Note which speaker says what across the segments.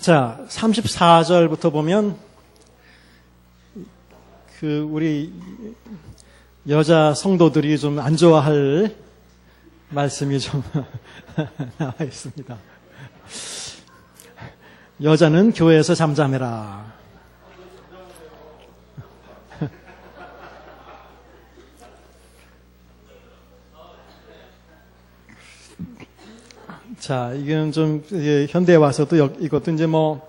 Speaker 1: 자, 34절부터 보면 우리 여자 성도들이 좀 안 좋아할 말씀이 좀 나와 있습니다. 여자는 교회에서 잠잠해라. 자, 이건 좀 현대에 와서도 이것도 이제 뭐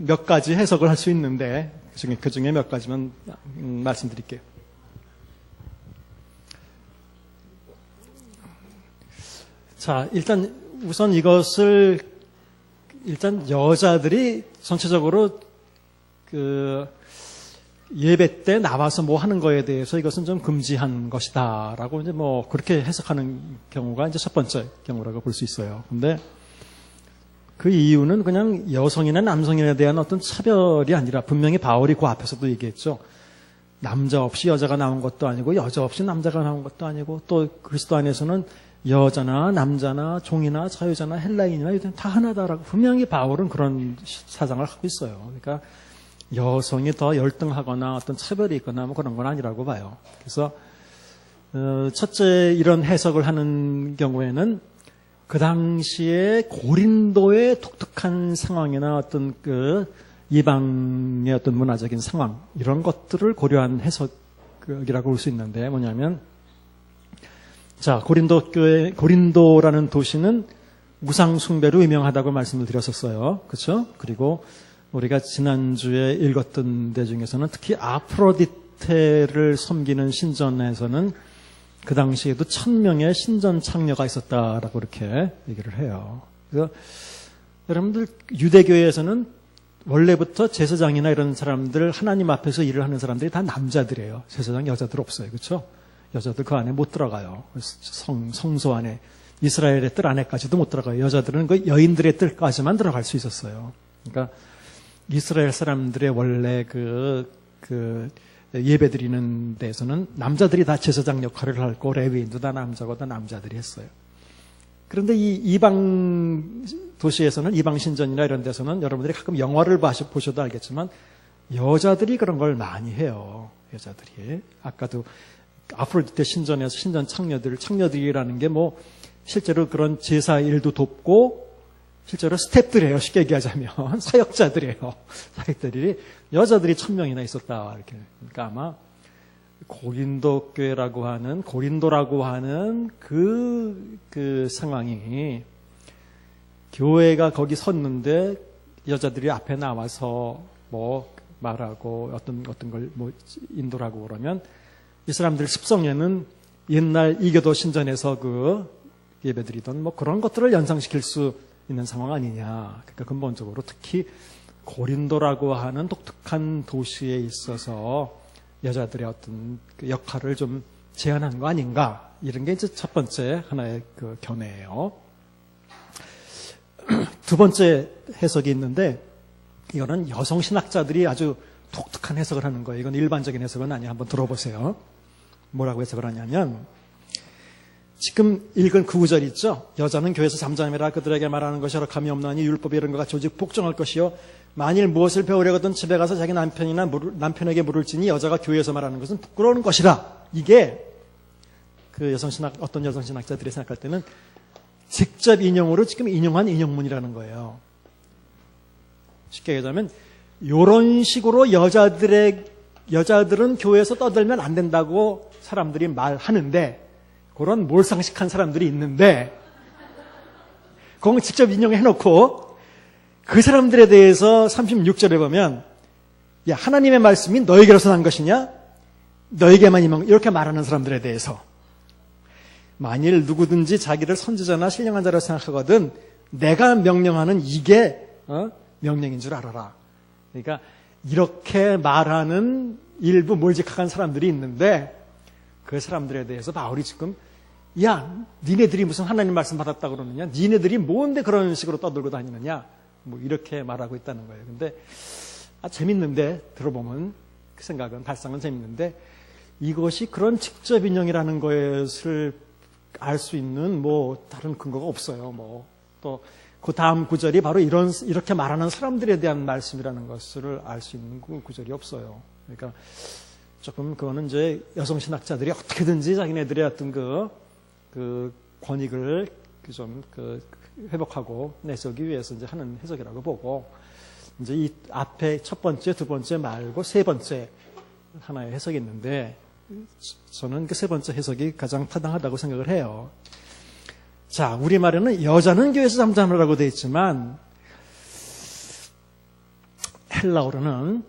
Speaker 1: 몇 가지 해석을 할 수 있는데 그 중에 몇 가지만 말씀드릴게요. 자, 일단 우선 이것을 일단 여자들이 전체적으로 예배 때 나와서 뭐 하는 거에 대해서 이것은 좀 금지한 것이다라고 이제 뭐 그렇게 해석하는 경우가 이제 첫 번째 경우라고 볼 수 있어요. 근데 그 이유는 그냥 여성이나 남성에 대한 어떤 차별이 아니라 분명히 바울이 그 앞에서도 얘기했죠. 남자 없이 여자가 나온 것도 아니고 여자 없이 남자가 나온 것도 아니고 또 그리스도 안에서는 여자나 남자나 종이나 자유자나 헬라인이나 이들 다 하나다라고 분명히 바울은 그런 사상을 하고 있어요. 그러니까 여성이 더 열등하거나 어떤 차별이 있거나 뭐 그런 건 아니라고 봐요. 그래서 첫째 이런 해석을 하는 경우에는 그 당시에 고린도의 독특한 상황이나 어떤 이방의 어떤 문화적인 상황 이런 것들을 고려한 해석이라고 볼 수 있는데 뭐냐면 자, 고린도라는 도시는 우상 숭배로 유명하다고 말씀을 드렸었어요. 그렇죠? 그리고 우리가 지난주에 읽었던 데 중에서는 특히 아프로디테를 섬기는 신전에서는 그 당시에도 1000명의 신전 창녀가 있었다라고 이렇게 얘기를 해요. 그래서 여러분들 유대교에서는 원래부터 제사장이나 이런 사람들 하나님 앞에서 일을 하는 사람들이 다 남자들이에요. 제사장 여자들 없어요. 그렇죠? 여자들 그 안에 못 들어가요. 성소 안에 이스라엘의 뜰 안에까지도 못 들어가요. 여자들은 그 여인들의 뜰까지만 들어갈 수 있었어요. 그러니까 이스라엘 사람들의 원래 예배 드리는 데에서는 남자들이 다 제사장 역할을 하고 레위인도 다 남자고 다 남자들이 했어요. 그런데 이 이방 도시에서는 이방 신전이나 이런 데서는 여러분들이 가끔 영화를 보셔도 알겠지만 여자들이 그런 걸 많이 해요. 여자들이. 아까도 아프로디테 신전에서 신전 창녀들이라는 게 뭐 실제로 그런 제사 일도 돕고 실제로 스태프들이에요. 쉽게 얘기하자면 사역자들이에요. 사역들이 여자들이 1000명이나 있었다 이렇게. 그러니까 아마 고린도라고 하는 그 상황이 교회가 거기 섰는데 여자들이 앞에 나와서 뭐 말하고 어떤 걸 뭐 인도를 하고 그러면 이 사람들 습성에는 옛날 이교도 신전에서 예배드리던 뭐 그런 것들을 연상시킬 수 있는 상황 아니냐. 그러니까 근본적으로 특히 고린도라고 하는 독특한 도시에 있어서 여자들의 어떤 역할을 좀 제한한 거 아닌가. 이런 게 이제 첫 번째 하나의 견해예요. 두 번째 해석이 있는데 이거는 여성 신학자들이 아주 독특한 해석을 하는 거예요. 이건 일반적인 해석은 아니에요. 한번 들어보세요. 뭐라고 해석을 하냐면 지금 읽은 그 구절 있죠. 여자는 교회에서 잠잠해라. 그들에게 말하는 것이 허락함이 없나니 율법이 이런 것과 조직 복종할 것이요. 만일 무엇을 배우려거든 집에 가서 자기 남편에게 물을지니 여자가 교회에서 말하는 것은 부끄러운 것이라. 이게 어떤 여성 신학자들이 생각할 때는 직접 인용으로 지금 인용한 인용문이라는 거예요. 쉽게 얘기하자면 이런 식으로 여자들은 교회에서 떠들면 안 된다고 사람들이 말하는데 그런 몰상식한 사람들이 있는데 그건 직접 인용해놓고 그 사람들에 대해서 36절에 보면 야, 하나님의 말씀이 너에게로서 난 것이냐? 너에게만 임한 이렇게 말하는 사람들에 대해서 만일 누구든지 자기를 선지자나 신령한 자라고 생각하거든 내가 명령하는 이게 명령인 줄 알아라. 그러니까 이렇게 말하는 일부 몰직한 사람들이 있는데 그 사람들에 대해서 바울이 지금 야, 니네들이 무슨 하나님 말씀 받았다고 그러느냐? 니네들이 뭔데 그런 식으로 떠들고 다니느냐? 뭐 이렇게 말하고 있다는 거예요. 근데 재밌는데 들어보면 그 생각은 발상은 재밌는데 이것이 그런 직접 인용이라는 것을 알 수 있는 뭐 다른 근거가 없어요. 뭐 또 그 다음 구절이 바로 이렇게 말하는 사람들에 대한 말씀이라는 것을 알 수 있는 그 구절이 없어요. 그러니까 조금 그거는 이제 여성 신학자들이 어떻게든지 자기네들의 어떤 그 권익을 좀 회복하고 내세우기 위해서 이제 하는 해석이라고 보고, 이제 이 앞에 첫 번째, 두 번째 말고 세 번째 하나의 해석이 있는데, 저는 그 세 번째 해석이 가장 타당하다고 생각을 해요. 자, 우리말에는 여자는 교회에서 잠잠하라고 되어 있지만, 헬라어로는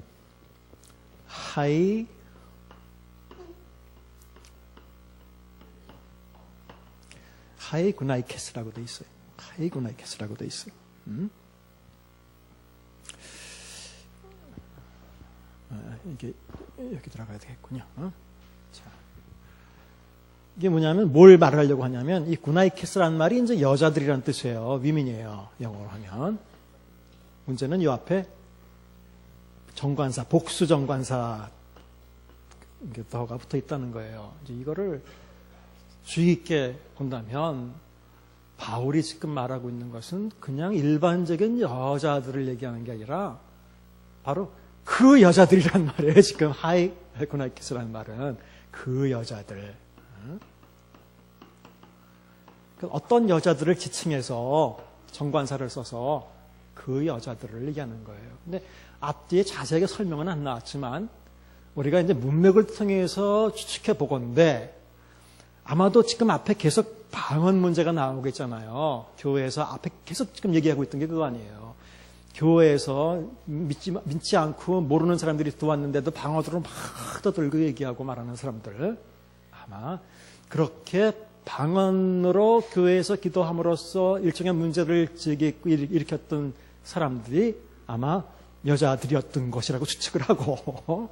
Speaker 1: 하이구나이케스라고 되어 있어요. 하이구나이케스라고 되어 있어요. 이게 여기 들어가야 되겠군요. 자, 이게 뭐냐면 뭘 말하려고 하냐면 이 구나이케스라는 말이 이제 여자들이라는 뜻이에요. 위민이에요. 영어로 하면. 문제는 이 앞에 정관사, 복수 정관사 더가 붙어 있다는 거예요. 이제 이거를 주의 깊게 본다면 바울이 지금 말하고 있는 것은 그냥 일반적인 여자들을 얘기하는 게 아니라 바로 그 여자들이란 말이에요. 지금 하이구나이케스라는 말은 그 여자들. 어떤 여자들을 지칭해서 정관사를 써서 그 여자들을 얘기하는 거예요. 근데 앞뒤에 자세하게 설명은 안 나왔지만 우리가 이제 문맥을 통해서 추측해 보건데 아마도 지금 앞에 계속 방언 문제가 나오겠잖아요. 교회에서 앞에 계속 지금 얘기하고 있던 게 그거 아니에요. 교회에서 믿지 않고 모르는 사람들이 들어왔는데도 방언으로 막 떠들고 얘기하고 말하는 사람들, 아마 그렇게 방언으로 교회에서 기도함으로써 일종의 문제를 일으켰던 사람들이 아마 여자들이었던 것이라고 추측을 하고,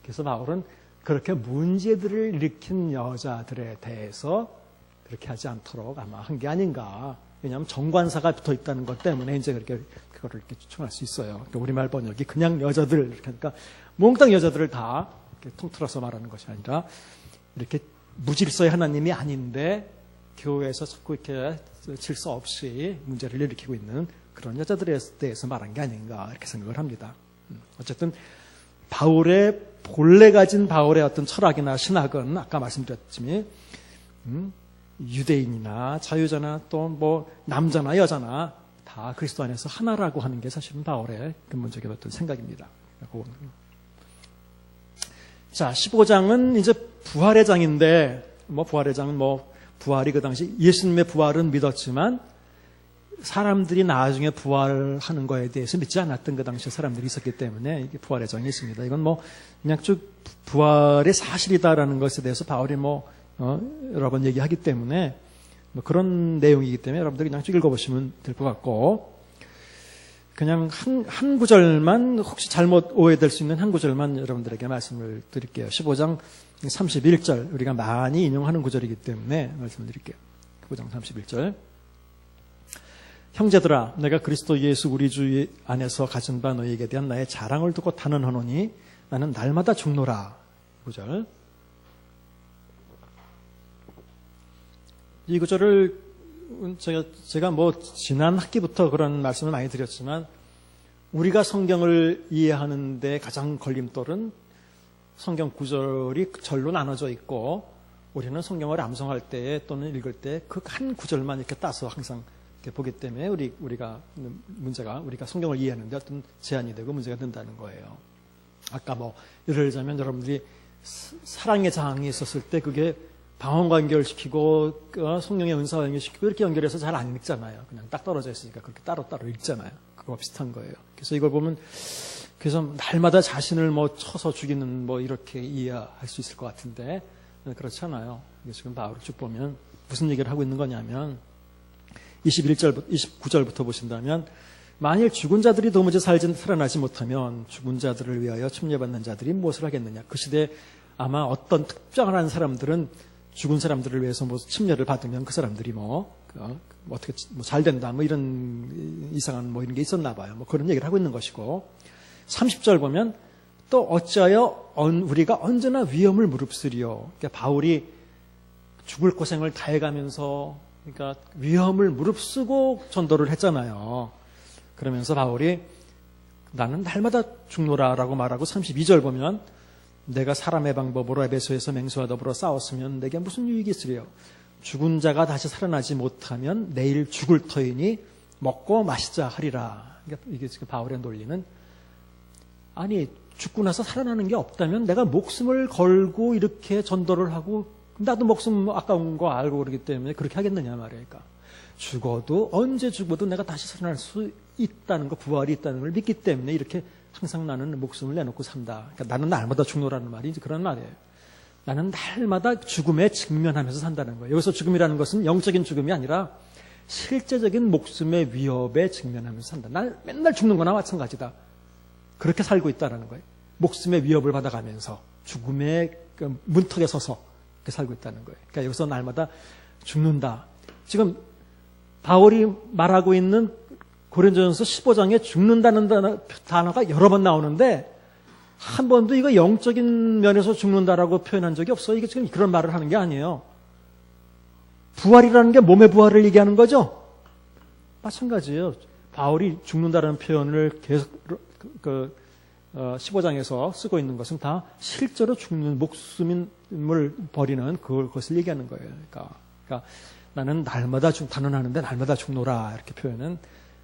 Speaker 1: 그래서 바울은 그렇게 문제들을 일으킨 여자들에 대해서 그렇게 하지 않도록 아마 한 게 아닌가. 왜냐하면 정관사가 붙어 있다는 것 때문에 이제 그거를 이렇게 추측할 수 있어요. 그러니까 우리말 번역이 그냥 여자들, 이렇게 하니까 몽땅 여자들을 다 이렇게 통틀어서 말하는 것이 아니라 이렇게 무질서의 하나님이 아닌데 교회에서 자꾸 이렇게 질서 없이 문제를 일으키고 있는 그런 여자들에 대해서 말한 게 아닌가 이렇게 생각을 합니다. 어쨌든 바울의 본래 가진 바울의 어떤 철학이나 신학은 아까 말씀드렸지만 유대인이나 자유자나 또 뭐 남자나 여자나 다 그리스도 안에서 하나라고 하는 게 사실은 바울의 근본적인 어떤 생각입니다. 자, 15장은 이제 부활의 장인데, 부활의 장은 부활이 그 당시 예수님의 부활은 믿었지만 사람들이 나중에 부활하는 거에 대해서 믿지 않았던 그 당시 사람들이 있었기 때문에 이게 부활의 장이 있습니다. 이건 그냥 쭉 부활의 사실이다라는 것에 대해서 바울이 여러 번 얘기하기 때문에 그런 내용이기 때문에 여러분들이 그냥 쭉 읽어보시면 될 것 같고, 그냥 한 구절만, 혹시 잘못 오해될 수 있는 한 구절만 여러분들에게 말씀을 드릴게요. 15장 31절, 우리가 많이 인용하는 구절이기 때문에 말씀을 드릴게요. 15장 31절. 형제들아, 내가 그리스도 예수 우리 주 안에서 가진 바 너희에게 대한 나의 자랑을 두고 단언하노니 나는 날마다 죽노라. 9절. 이 구절을 제가 지난 학기부터 그런 말씀을 많이 드렸지만, 우리가 성경을 이해하는데 가장 걸림돌은 성경 구절이 절로 나눠져 있고, 우리는 성경을 암송할 때 또는 읽을 때 그 한 구절만 이렇게 따서 항상 이렇게 보기 때문에 우리가 성경을 이해하는데 어떤 제한이 되고 문제가 된다는 거예요. 아까 예를 들자면 여러분들이 사랑의 장이 있었을 때 그게 방언과 연결시키고 성령의 은사와 연결시키고 이렇게 연결해서 잘 안 읽잖아요. 그냥 딱 떨어져 있으니까 그렇게 따로따로 읽잖아요. 그거 비슷한 거예요. 그래서 이걸 보면 그래서 날마다 자신을 쳐서 죽이는 이렇게 이해할 수 있을 것 같은데 그렇지 않아요. 지금 바울을 쭉 보면 무슨 얘기를 하고 있는 거냐면 29절부터 보신다면, 만일 죽은 자들이 도무지 살아나지 못하면 죽은 자들을 위하여 침례받는 자들이 무엇을 하겠느냐. 그 시대에 아마 어떤 특정한 사람들은 죽은 사람들을 위해서 침례를 받으면 그 사람들이 어떻게 잘 된다 이런 이상한 이런 게 있었나 봐요. 그런 얘기를 하고 있는 것이고, 30절 보면 또 어찌하여 우리가 언제나 위험을 무릅쓰리요. 그러니까 바울이 죽을 고생을 다 해가면서 그러니까 위험을 무릅쓰고 전도를 했잖아요. 그러면서 바울이 나는 날마다 죽노라라고 말하고 32절 보면 내가 사람의 방법으로 에베소에서 맹수와 더불어 싸웠으면 내게 무슨 유익이 있으리요. 죽은 자가 다시 살아나지 못하면 내일 죽을 터이니 먹고 마시자 하리라. 그러니까 이게 지금 바울의 논리는 아니 죽고 나서 살아나는 게 없다면 내가 목숨을 걸고 이렇게 전도를 하고 나도 목숨 아까운 거 알고 그러기 때문에 그렇게 하겠느냐 말이니까. 죽어도 언제 죽어도 내가 다시 살아날 수 있다는 거, 부활이 있다는 걸 믿기 때문에 이렇게 항상 나는 목숨을 내놓고 산다. 그러니까 나는 날마다 죽노라는 말이 이제 그런 말이에요. 나는 날마다 죽음에 직면하면서 산다는 거예요. 여기서 죽음이라는 것은 영적인 죽음이 아니라 실제적인 목숨의 위협에 직면하면서 산다. 난 맨날 죽는 거나 마찬가지다. 그렇게 살고 있다는 거예요. 목숨의 위협을 받아가면서 죽음의 그 문턱에 서서 그렇게 살고 있다는 거예요. 그러니까 여기서 날마다 죽는다. 지금 바울이 말하고 있는 고린도전서 15장에 죽는다는 단어가 여러 번 나오는데 한 번도 이거 영적인 면에서 죽는다라고 표현한 적이 없어요. 이게 지금 그런 말을 하는 게 아니에요. 부활이라는 게 몸의 부활을 얘기하는 거죠. 마찬가지예요. 바울이 죽는다는 표현을 계속 15장에서 쓰고 있는 것은 다 실제로 죽는 목숨을 버리는 그것을 얘기하는 거예요. 그러니까 나는 날마다 단언하는데 날마다 죽노라 이렇게 표현은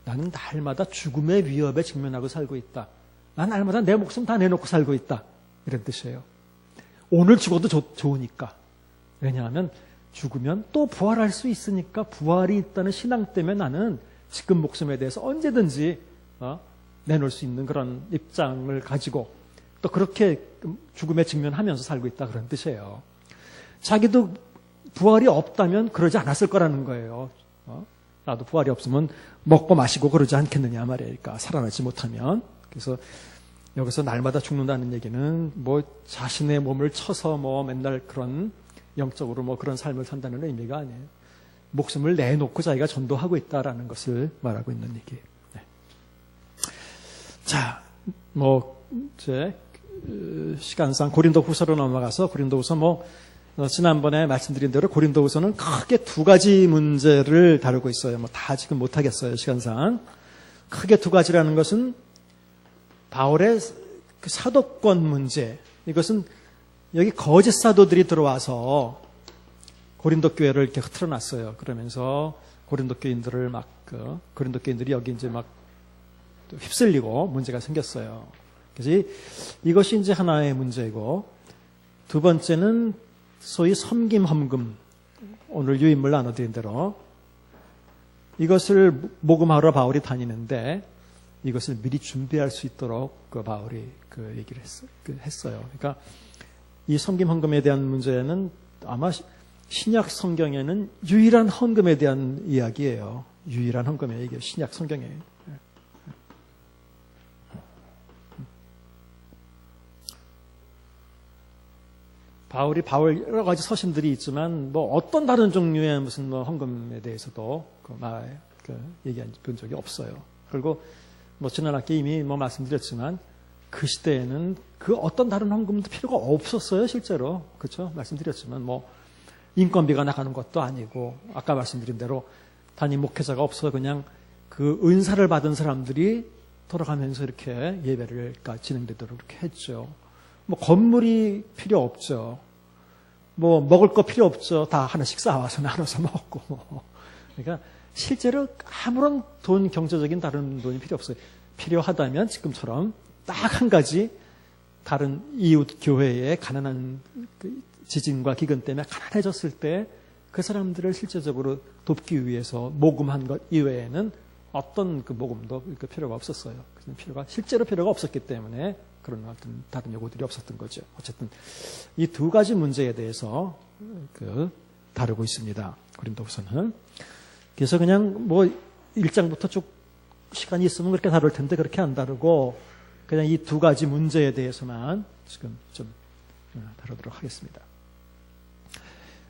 Speaker 1: 나는 날마다 죽음의 위협에 직면하고 살고 있다. 난 날마다 내 목숨 다 내놓고 살고 있다. 이런 뜻이에요. 오늘 죽어도 좋으니까. 왜냐하면 죽으면 또 부활할 수 있으니까 부활이 있다는 신앙 때문에 나는 지금 목숨에 대해서 언제든지 내놓을 수 있는 그런 입장을 가지고 또 그렇게 죽음에 직면하면서 살고 있다. 그런 뜻이에요. 자기도 부활이 없다면 그러지 않았을 거라는 거예요. 나도 부활이 없으면 먹고 마시고 그러지 않겠느냐 말이니까 살아나지 못하면. 그래서 여기서 날마다 죽는다는 얘기는 뭐 자신의 몸을 쳐서 뭐 맨날 그런 영적으로 뭐 그런 삶을 산다는 의미가 아니에요. 목숨을 내놓고 자기가 전도하고 있다라는 것을 말하고 있는 얘기예요. 네. 자, 뭐 이제 시간상 고린도후서로 넘어가서 고린도후서 지난번에 말씀드린 대로 고린도후서는 크게 두 가지 문제를 다루고 있어요. 다 지금 못하겠어요, 시간상. 크게 두 가지라는 것은 바울의 그 사도권 문제. 이것은 여기 거짓 사도들이 들어와서 고린도 교회를 이렇게 흐트러놨어요. 그러면서 고린도 교인들을 고린도 교인들이 여기 이제 막 휩쓸리고 문제가 생겼어요. 그래서 이것이 이제 하나의 문제이고, 두 번째는 소위 섬김 헌금, 오늘 유인물 나눠드린 대로 이것을 모금하러 바울이 다니는데 이것을 미리 준비할 수 있도록 바울이 얘기를 했어요. 그러니까 이 섬김 헌금에 대한 문제는 아마 신약 성경에는 유일한 헌금에 대한 이야기예요. 유일한 헌금의 얘기예요. 신약 성경에. 바울 여러 가지 서신들이 있지만 어떤 다른 종류의 무슨 헌금에 대해서도 얘기한 본 적이 없어요. 그리고 지난 학기에 이미 말씀드렸지만 그 시대에는 그 어떤 다른 헌금도 필요가 없었어요, 실제로. 그렇죠? 말씀드렸지만 인건비가 나가는 것도 아니고 아까 말씀드린 대로 담임 목회자가 없어 그냥 그 은사를 받은 사람들이 돌아가면서 이렇게 예배를 진행되도록 이렇게 했죠. 건물이 필요 없죠. 먹을 거 필요 없죠. 다 하나씩 쌓아와서 나눠서 먹고. 그러니까 실제로 아무런 경제적인 다른 돈이 필요 없어요. 필요하다면 지금처럼 딱 한 가지 다른 이웃 교회의 가난한 지진과 기근 때문에 가난해졌을 때 그 사람들을 실제적으로 돕기 위해서 모금한 것 이외에는 어떤 모금도 필요가 없었어요. 실제로 필요가 없었기 때문에 그런 어떤 다른 요구들이 없었던 거죠. 어쨌든 이 두 가지 문제에 대해서 다루고 있습니다. 고린도후서는. 그래서 그냥 1장부터 쭉 시간이 있으면 그렇게 다룰 텐데 그렇게 안 다루고 그냥 이 두 가지 문제에 대해서만 지금 좀 다루도록 하겠습니다.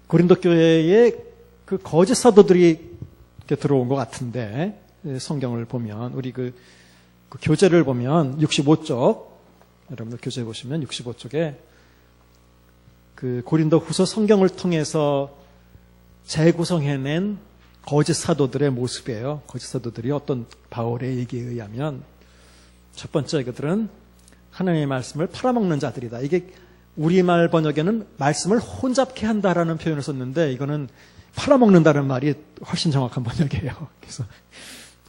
Speaker 1: 고린도 교회에 그 거짓 사도들이 들어온 것 같은데 성경을 보면 우리 그 교재를 보면 65쪽 여러분들 교재 보시면 65쪽에 그 고린도 후서 성경을 통해서 재구성해낸 거짓 사도들의 모습이에요. 거짓 사도들이 어떤 바울의 얘기에 의하면 첫 번째 그들은 하나님의 말씀을 팔아먹는 자들이다. 이게 우리말 번역에는 말씀을 혼잡케 한다라는 표현을 썼는데 이거는 팔아먹는다는 말이 훨씬 정확한 번역이에요. 그래서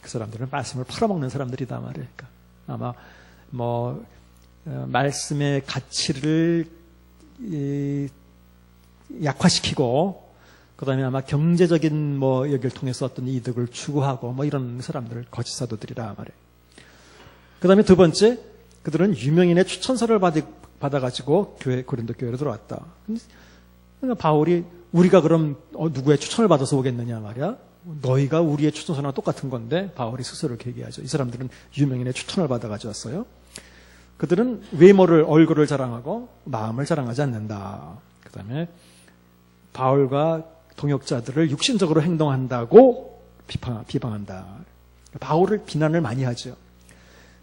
Speaker 1: 그 사람들은 말씀을 팔아먹는 사람들이다 말이에요. 그러니까 아마 말씀의 가치를 약화시키고 그다음에 아마 경제적인 여기를 통해서 어떤 이득을 추구하고 이런 사람들을 거짓 사도들이라 말이에요. 그다음에 두 번째, 그들은 유명인의 추천서를 받아가지고 고린도 교회로 들어왔다. 그러니까 바울이 우리가 그럼 누구의 추천을 받아서 오겠느냐 말이야. 너희가 우리의 추천서랑 똑같은 건데 바울이 스스로 이렇게 얘기하죠. 이 사람들은 유명인의 추천을 받아가지고 왔어요. 그들은 외모를 얼굴을 자랑하고 마음을 자랑하지 않는다. 그다음에 바울과 동역자들을 육신적으로 행동한다고 비방한다. 바울을 비난을 많이 하죠.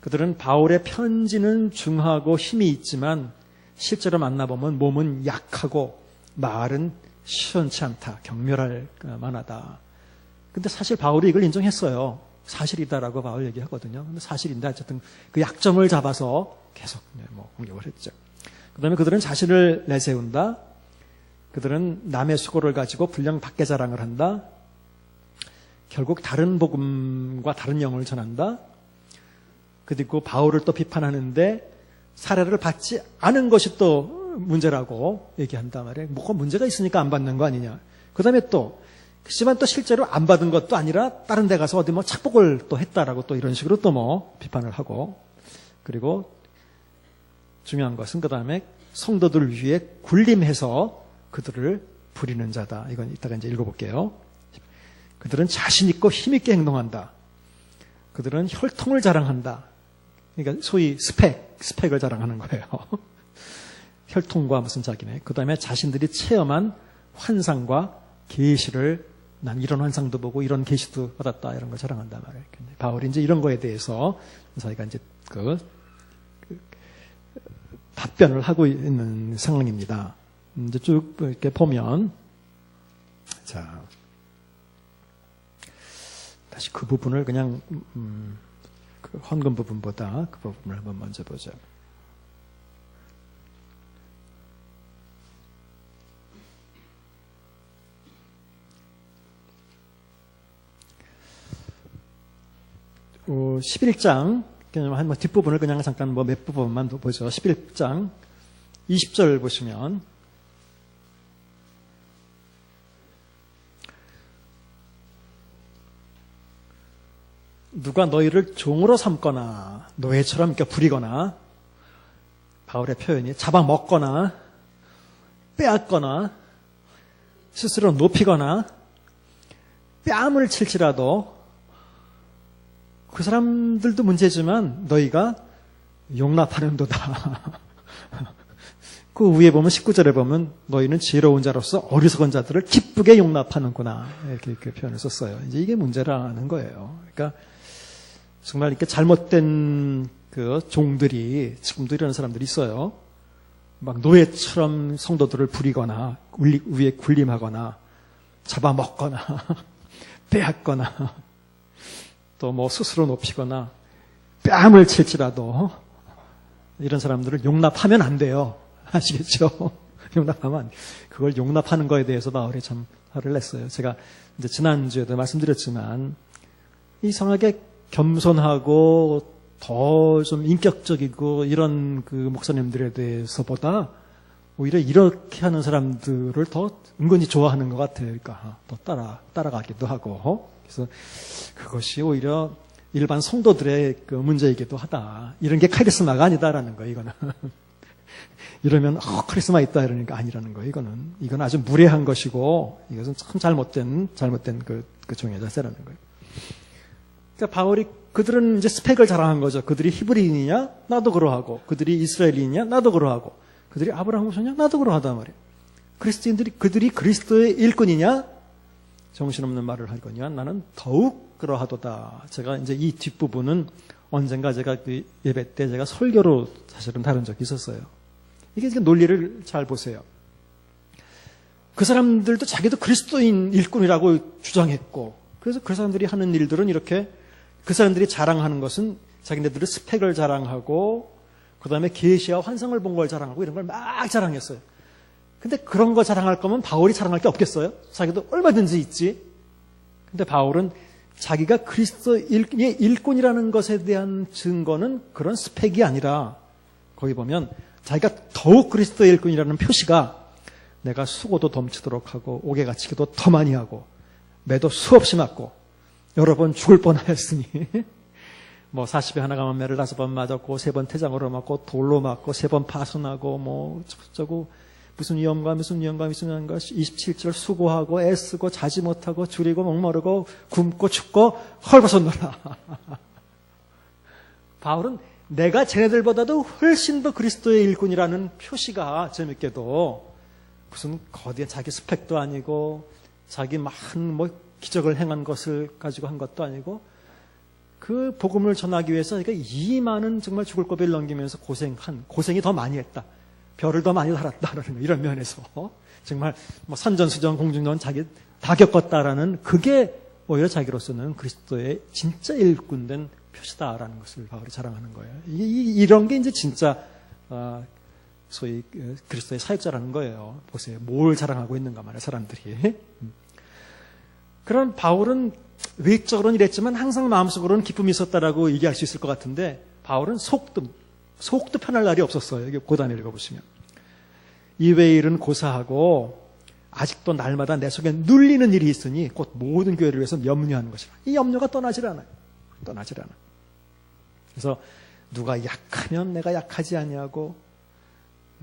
Speaker 1: 그들은 바울의 편지는 중하고 힘이 있지만 실제로 만나보면 몸은 약하고 말은 시원치 않다. 경멸할 만하다. 근데 사실 바울이 이걸 인정했어요. 사실이다라고 바울 얘기하거든요. 근데 사실인데 어쨌든 그 약점을 잡아서 계속 공격을 했죠. 그다음에 그들은 자신을 내세운다. 그들은 남의 수고를 가지고 분량 밖에 자랑을 한다. 결국 다른 복음과 다른 영을 전한다. 그리고 바울을 또 비판하는데 사례를 받지 않은 것이 또 문제라고 얘기한단 말이에요. 뭐가 문제가 있으니까 안 받는 거 아니냐. 그 다음에 또 그렇지만 또 실제로 안 받은 것도 아니라 다른 데 가서 어디 착복을 또 했다라고 또 이런 식으로 또 비판을 하고, 그리고 중요한 것은 그 다음에 성도들 위해 군림해서 그들을 부리는 자다. 이건 이따가 이제 읽어볼게요. 그들은 자신 있고 힘 있게 행동한다. 그들은 혈통을 자랑한다. 그러니까 소위 스펙을 자랑하는 거예요. 혈통과 무슨 자기네. 그 다음에 자신들이 체험한 환상과 계시를 난 이런 환상도 보고 이런 계시도 받았다. 이런 걸 자랑한단 말이에요. 바울이 이제 이런 거에 대해서 자기가 이제 답변을 하고 있는 상황입니다. 이제 쭉 이렇게 보면, 자, 다시 그 부분을 그냥, 그 헌금 부분보다 그 부분을 한번 먼저 보죠. 어, 11장, 그냥 한 뒷부분을 그냥 잠깐 몇 부분만 보죠. 11장 20절 보시면, 누가 너희를 종으로 삼거나 노예처럼 이렇게 부리거나, 바울의 표현이 잡아먹거나 빼앗거나 스스로 높이거나 뺨을 칠지라도 그 사람들도 문제지만 너희가 용납하는도다. 그 위에 보면 19절에 보면 너희는 지혜로운 자로서 어리석은 자들을 기쁘게 용납하는구나. 이렇게 표현을 썼어요. 이제 이게 문제라는 거예요. 그러니까 정말 이렇게 잘못된 그 종들이 지금도 이런 사람들이 있어요. 막 노예처럼 성도들을 부리거나 위에 군림하거나 잡아먹거나 빼앗거나 또 스스로 높이거나 뺨을 칠지라도 이런 사람들을 용납하면 안 돼요. 아시겠죠? 용납하면 안 돼요. 그걸 용납하는 거에 대해서 바울이 참 화를 냈어요. 제가 이제 지난주에도 말씀드렸지만 이상하게 겸손하고 더 좀 인격적이고 이런 그 목사님들에 대해서보다 오히려 이렇게 하는 사람들을 더 은근히 좋아하는 것 같아요. 그러니까 더 따라가기도 하고. 그래서 그것이 오히려 일반 성도들의 그 문제이기도 하다. 이런 게 카리스마가 아니다라는 거예요, 이거는. 이러면, 카리스마 있다 이러니까 아니라는 거예요, 이거는. 이건 아주 무례한 것이고, 이것은 참 잘못된 그 종의 자세라는 거예요. 그러니까 바울이 그들은 이제 스펙을 자랑한 거죠. 그들이 히브리인이냐? 나도 그러하고. 그들이 이스라엘인이냐? 나도 그러하고. 그들이 아브라함 후손이냐? 나도 그러하단 말이에요. 그들이 그리스도의 일꾼이냐? 정신없는 말을 하거니와 나는 더욱 그러하도다. 제가 이제 이 뒷부분은 언젠가 제가 그 예배 때 제가 설교로 사실은 다룬 적이 있었어요. 이게 지금 논리를 잘 보세요. 그 사람들도 자기도 그리스도인 일꾼이라고 주장했고, 그래서 그 사람들이 하는 일들은 이렇게, 그 사람들이 자랑하는 것은 자기네들의 스펙을 자랑하고, 그 다음에 계시와 환상을 본 걸 자랑하고 이런 걸 막 자랑했어요. 근데 그런 거 자랑할 거면 바울이 자랑할 게 없겠어요? 자기도 얼마든지 있지. 근데 바울은 자기가 그리스도의 일꾼이라는 것에 대한 증거는 그런 스펙이 아니라, 거기 보면 자기가 더욱 그리스도의 일꾼이라는 표시가 내가 수고도 넘치도록 하고 옥에 갇히기도 더 많이 하고 매도 수없이 맞고 여러 번 죽을 뻔하였으니 뭐 40에 하나 가면 매를 5번 맞았고 3번 태장으로 맞고 돌로 맞고 3번 파손하고 뭐 저쩌고 무슨 위험과 27절 수고하고 애쓰고 자지 못하고 줄이고 목마르고 굶고 춥고 헐벗었노라. 바울은 내가 쟤네들보다도 훨씬 더 그리스도의 일꾼이라는 표시가 재밌게도 무슨 거대한 자기 스펙도 아니고 자기 많은 뭐 기적을 행한 것을 가지고 한 것도 아니고 그 복음을 전하기 위해서 그러니까 이 많은 정말 죽을 고비를 넘기면서 고생이 더 많이 했다. 별을 더 많이 달았다라는 거, 이런 면에서 정말 뭐 산전수전 공중전 자기 다 겪었다라는 그게 오히려 자기로서는 그리스도의 진짜 일꾼된 표시다라는 것을 바울이 자랑하는 거예요. 이런 게 이제 진짜 소위 그리스도의 사역자라는 거예요. 보세요. 뭘 자랑하고 있는가 말이에요, 사람들이. 그런 바울은 외적으로는 이랬지만 항상 마음속으로는 기쁨이 있었다라고 얘기할 수 있을 것 같은데 바울은 속도 편할 날이 없었어요. 여기 고단을 읽어보시면. 이외의 일은 고사하고 아직도 날마다 내 속에 눌리는 일이 있으니 곧 모든 교회를 위해서 염려하는 것이라. 이 염려가 떠나질 않아요. 떠나질 않아. 그래서 누가 약하면 내가 약하지 아니하고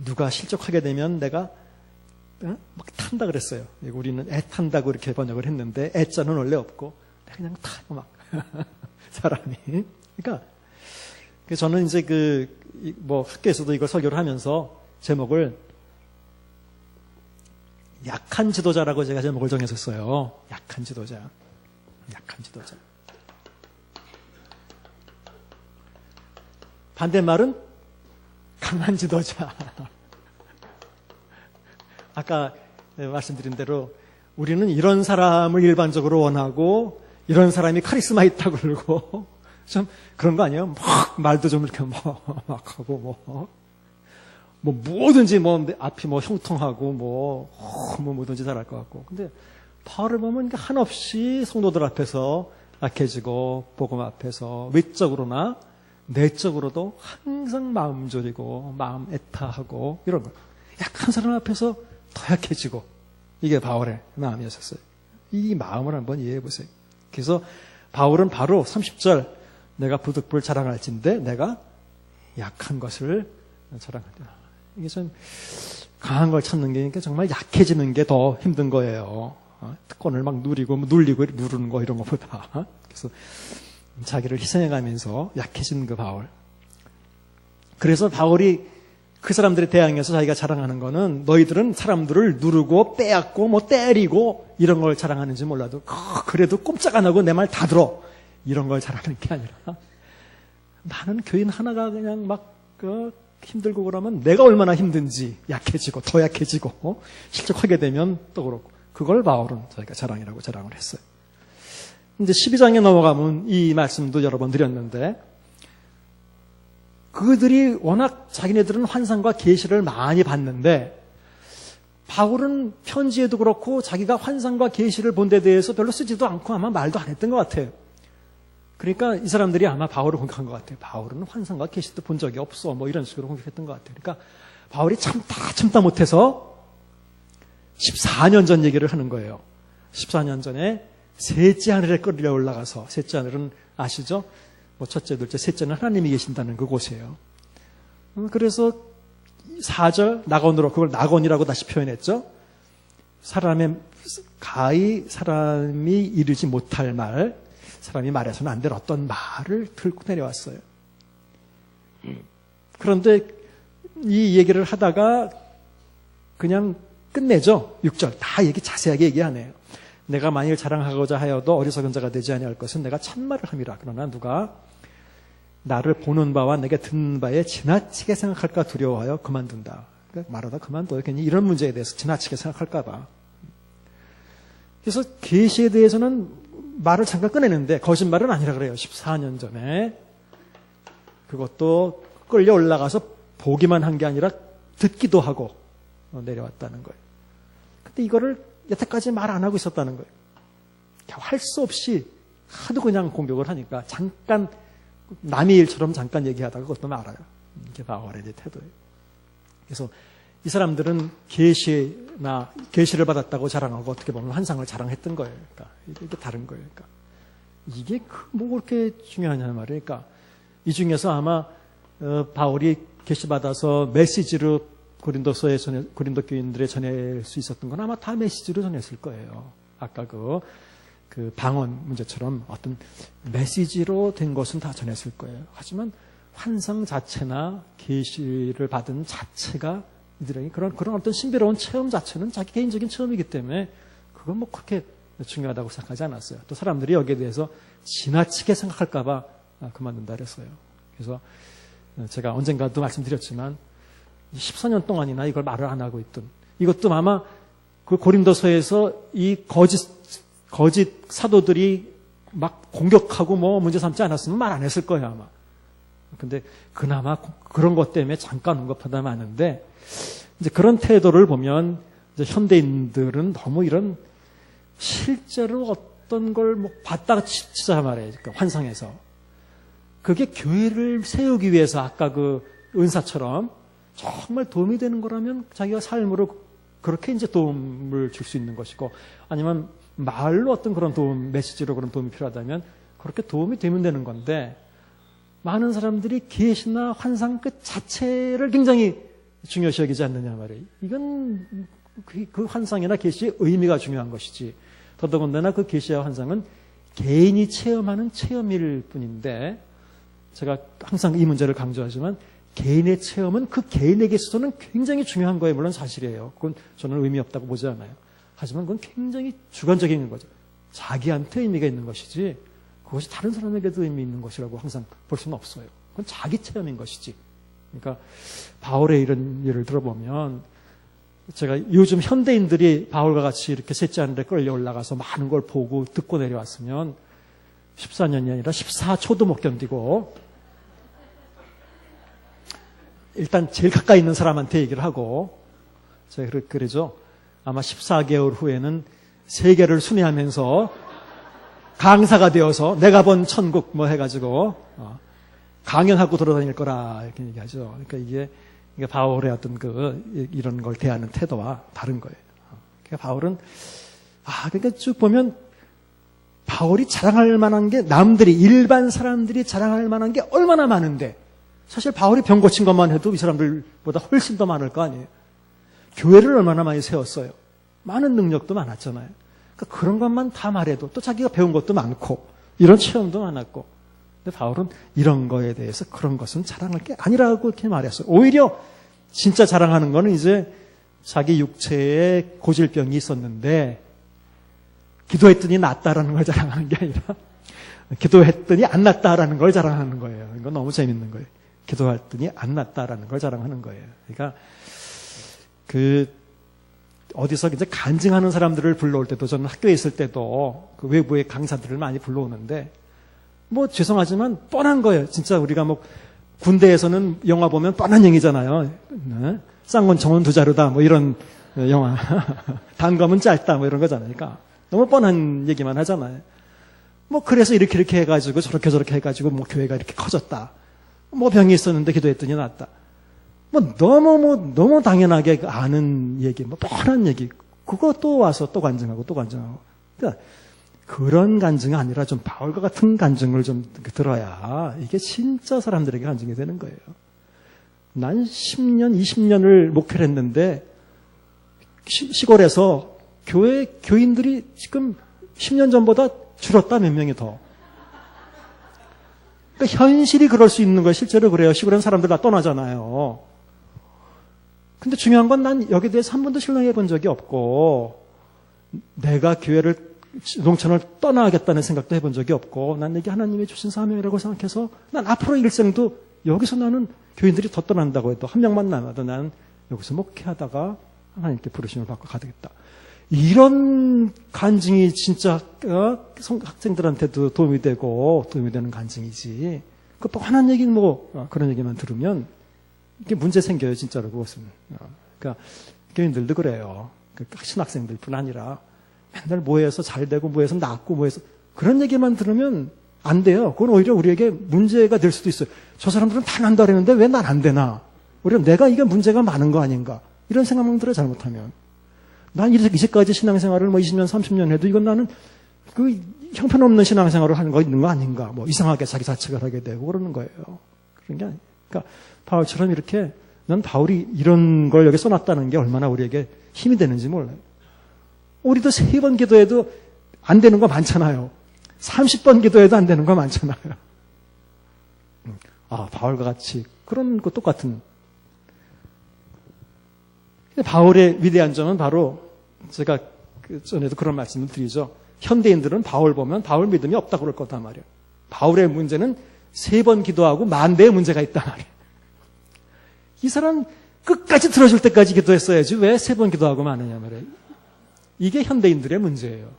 Speaker 1: 누가 실족하게 되면 내가 막 탄다 그랬어요. 우리는 애 탄다고 이렇게 번역을 했는데 애자는 원래 없고 그냥 타고 막 사람이. 그러니까 저는 이제 뭐 학교에서도 이걸 설교를 하면서 제목을 약한 지도자라고 제가 제목을 정했었어요. 약한 지도자. 약한 지도자. 반대말은 강한 지도자. 아까 말씀드린 대로 우리는 이런 사람을 일반적으로 원하고 이런 사람이 카리스마 있다고 그러고 좀 그런 거 아니에요? 막 말도 좀 이렇게 막 하고 뭐 뭐든지 뭐 앞이 뭐 형통하고 뭐든지 잘할 것 같고. 근데 바울을 보면 한없이 성도들 앞에서 약해지고 복음 앞에서 외적으로나 내적으로도 항상 마음 졸이고 마음 애타하고 이런 거. 약한 사람 앞에서 더 약해지고 이게 바울의 마음이었어요. 이 마음을 한번 이해해 보세요. 그래서 바울은 바로 30절 내가 부득불 자랑할진대 내가 약한 것을 자랑한다. 이게 좀 강한 걸 찾는 게 그러니까 정말 약해지는 게 더 힘든 거예요. 특권을 막 누리고 눌리고 누르는 거 이런 것보다. 그래서 자기를 희생해가면서 약해진 그 바울. 그래서 바울이 그 사람들에 대항해서 자기가 자랑하는 거는 너희들은 사람들을 누르고 빼앗고 뭐 때리고 이런 걸 자랑하는지 몰라도 그래도 꼼짝 안 하고 내 말 다 들어. 이런 걸 자랑하는 게 아니라 나는 교인 하나가 그냥 막 힘들고 그러면 내가 얼마나 힘든지 약해지고 더 약해지고 실족하게 되면 또 그렇고 그걸 바울은 자기가 자랑이라고 자랑을 했어요. 이제 12장에 넘어가면 이 말씀도 여러 번 드렸는데 그들이 워낙 자기네들은 환상과 계시를 많이 봤는데 바울은 편지에도 그렇고 자기가 환상과 계시를 본 데 대해서 별로 쓰지도 않고 아마 말도 안 했던 것 같아요. 그러니까 이 사람들이 아마 바울을 공격한 것 같아요. 바울은 환상과 계시도 본 적이 없어. 뭐 이런 식으로 공격했던 것 같아요. 그러니까 바울이 참다 못해서 14년 전 얘기를 하는 거예요. 14년 전에 셋째 하늘에 끌려 올라가서 셋째 하늘은 아시죠? 뭐 첫째, 둘째, 셋째는 하나님이 계신다는 그곳이에요. 그래서 4절 낙원으로 그걸 낙원이라고 다시 표현했죠. 가히 사람이 이르지 못할 말, 사람이 말해서는 안 될 어떤 말을 들고 내려왔어요. 그런데 이 얘기를 하다가 그냥 끝내죠. 6절 다 자세하게 얘기하네요. 내가 만일 자랑하고자 하여도 어리석은 자가 되지 아니할 것은 내가 참말을 함이라. 그러나 누가 나를 보는 바와 내게 듣는 바에 지나치게 생각할까 두려워하여 그만둔다. 그러니까 말하다 그만둬요. 괜히 이런 문제에 대해서 지나치게 생각할까 봐. 그래서 계시에 대해서는 말을 잠깐 꺼내는데 거짓말은 아니라 그래요. 14년 전에. 그것도 끌려 올라가서 보기만 한 게 아니라 듣기도 하고 내려왔다는 거예요. 근데 이거를 여태까지 말 안 하고 있었다는 거예요. 할 수 없이 하도 그냥 공격을 하니까 잠깐 남의 일처럼 잠깐 얘기하다가 그것도 말아요. 이게 바울의 태도예요. 그래서 이 사람들은 계시를 받았다고 자랑하고 어떻게 보면 환상을 자랑했던 거예요. 그러니까 이게 다른 거예요. 그러니까 이게 뭐 그렇게 중요하냐는 말이에요. 그러니까 이 중에서 아마 바울이 계시 받아서 메시지로 고린도 교인들에 전할 수 있었던 건 아마 다 메시지로 전했을 거예요. 아까 그 방언 문제처럼 어떤 메시지로 된 것은 다 전했을 거예요. 하지만 환상 자체나 계시를 받은 자체가 이들에게 그런 어떤 신비로운 체험 자체는 자기 개인적인 체험이기 때문에 그건 뭐 그렇게 중요하다고 생각하지 않았어요. 또 사람들이 여기에 대해서 지나치게 생각할까봐 그만둔다 그랬어요. 그래서 제가 언젠가도 말씀드렸지만 14년 동안이나 이걸 말을 안 하고 있던 이것도 아마 그 고린도서에서 이 거짓 사도들이 막 공격하고 뭐 문제 삼지 않았으면 말 안 했을 거예요, 아마. 근데 그나마 그런 것 때문에 잠깐 언급하다 마는데 이제 그런 태도를 보면 이제 현대인들은 너무 이런 실제로 어떤 걸 뭐 봤다가 치자 말이에요. 그러니까 환상에서. 그게 교회를 세우기 위해서 아까 그 은사처럼 정말 도움이 되는 거라면 자기가 삶으로 그렇게 이제 도움을 줄 수 있는 것이고 아니면 말로 어떤 그런 도움, 메시지로 그런 도움이 필요하다면 그렇게 도움이 되면 되는 건데 많은 사람들이 계시나 환상 그 자체를 굉장히 중요시 여기지 않느냐 말이에요. 이건 그 환상이나 계시의 의미가 중요한 것이지 더더군다나 그 계시와 환상은 개인이 체험하는 체험일 뿐인데 제가 항상 이 문제를 강조하지만 개인의 체험은 그 개인에게 있어서는 굉장히 중요한 거예요. 물론 사실이에요. 그건 저는 의미 없다고 보지 않아요. 하지만 그건 굉장히 주관적인 거죠. 자기한테 의미가 있는 것이지 그것이 다른 사람에게도 의미 있는 것이라고 항상 볼 수는 없어요. 그건 자기 체험인 것이지. 그러니까 바울의 이런 예를 들어보면 제가 요즘 현대인들이 바울과 같이 이렇게 셋째 하늘에 끌려 올라가서 많은 걸 보고 듣고 내려왔으면 14년이 아니라 14초도 못 견디고 일단 제일 가까이 있는 사람한테 얘기를 하고 제가 그러죠. 아마 14개월 후에는 세계를 순회하면서 강사가 되어서 내가 본 천국 뭐 해가지고 강연하고 돌아다닐 거라 이렇게 얘기하죠. 그러니까 이게 바울의 어떤 이런 걸 대하는 태도와 다른 거예요. 그러니까 바울은 그러니까 쭉 보면 바울이 자랑할 만한 게 남들이 일반 사람들이 자랑할 만한 게 얼마나 많은데 사실 바울이 병 고친 것만 해도 이 사람들보다 훨씬 더 많을 거 아니에요. 교회를 얼마나 많이 세웠어요. 많은 능력도 많았잖아요. 그러니까 그런 것만 다 말해도 또 자기가 배운 것도 많고 이런 체험도 많았고 근데 바울은 이런 거에 대해서 그런 것은 자랑할 게 아니라고 이렇게 말했어요. 오히려 진짜 자랑하는 거는 이제 자기 육체에 고질병이 있었는데 기도했더니 낫다라는 걸 자랑하는 게 아니라 기도했더니 안 낫다라는 걸 자랑하는 거예요. 이건 너무 재밌는 거예요. 기도했더니 안 낫다라는 걸 자랑하는 거예요. 그러니까 어디서 이제 간증하는 사람들을 불러올 때도 저는 학교에 있을 때도 그 외부의 강사들을 많이 불러오는데 뭐 죄송하지만 뻔한 거예요. 진짜 우리가 뭐 군대에서는 영화 보면 뻔한 얘기잖아요. 네? 쌍권 정원 두 자루다 뭐 이런 영화. 단검은 짧다 뭐 이런 거잖아요. 그러니까 너무 뻔한 얘기만 하잖아요. 뭐 그래서 이렇게 해가지고 저렇게 해가지고 뭐 교회가 이렇게 커졌다. 뭐 병이 있었는데 기도했더니 낫다. 너무 당연하게 아는 얘기, 뭐 뻔한 얘기. 그것도 와서 또 간증하고. 그러니까 그런 간증이 아니라 좀 바울과 같은 간증을 좀 들어야 이게 진짜 사람들에게 간증이 되는 거예요. 난 10년, 20년을 목회를 했는데 시골에서 교인들이 지금 10년 전보다 줄었다 몇 명이 더. 그러니까 현실이 그럴 수 있는 거예요. 실제로 그래요. 시골엔 사람들 다 떠나잖아요. 근데 중요한 건 난 여기에 대해서 한 번도 신뢰해 본 적이 없고 내가 교회를 농촌을 떠나겠다는 생각도 해본 적이 없고 난 이게 하나님이 주신 사명이라고 생각해서 난 앞으로 일생도 여기서 나는 교인들이 더 떠난다고 해도 한 명만 남아도 나는 여기서 목회하다가 하나님께 부르심을 받고 가겠다. 이런 간증이 진짜 학생들한테도 도움이 되는 간증이지. 그 뻔한 얘기 그런 얘기만 들으면 이게 문제 생겨요, 진짜로 그것은. 그러니까 교인들도 그래요. 신학생들뿐 아니라 맨날 뭐해서 잘 되고 뭐해서 낫고 뭐해서 그런 얘기만 들으면 안 돼요. 그건 오히려 우리에게 문제가 될 수도 있어요. 저 사람들은 다 난다 그랬는데 왜 난 안 되나? 오히려 내가 이게 문제가 많은 거 아닌가? 이런 생각만 들어요, 잘못하면. 난 이제까지 신앙생활을 20년, 30년 해도 이건 나는 그 형편없는 신앙생활을 하는 거 있는 거 아닌가? 이상하게 자기 자책을 하게 되고 그러는 거예요. 그런 게 아니에요. 그러니까 바울처럼 이렇게 난 바울이 이런 걸 여기 써놨다는 게 얼마나 우리에게 힘이 되는지 몰라요. 우리도 3번 기도해도 안 되는 거 많잖아요. 30번 기도해도 안 되는 거 많잖아요. 바울과 같이 그런 거 똑같은. 바울의 위대한 점은 바로 제가 전에도 그런 말씀을 드리죠. 현대인들은 바울 보면 바울 믿음이 없다고 그럴 거단 말이에요. 바울의 문제는 3번 기도하고 10,000대의 문제가 있단 말이에요. 이 사람 끝까지 들어줄 때까지 기도했어야지 왜 3번 기도하고 마느냐 말이에요. 이게 현대인들의 문제예요.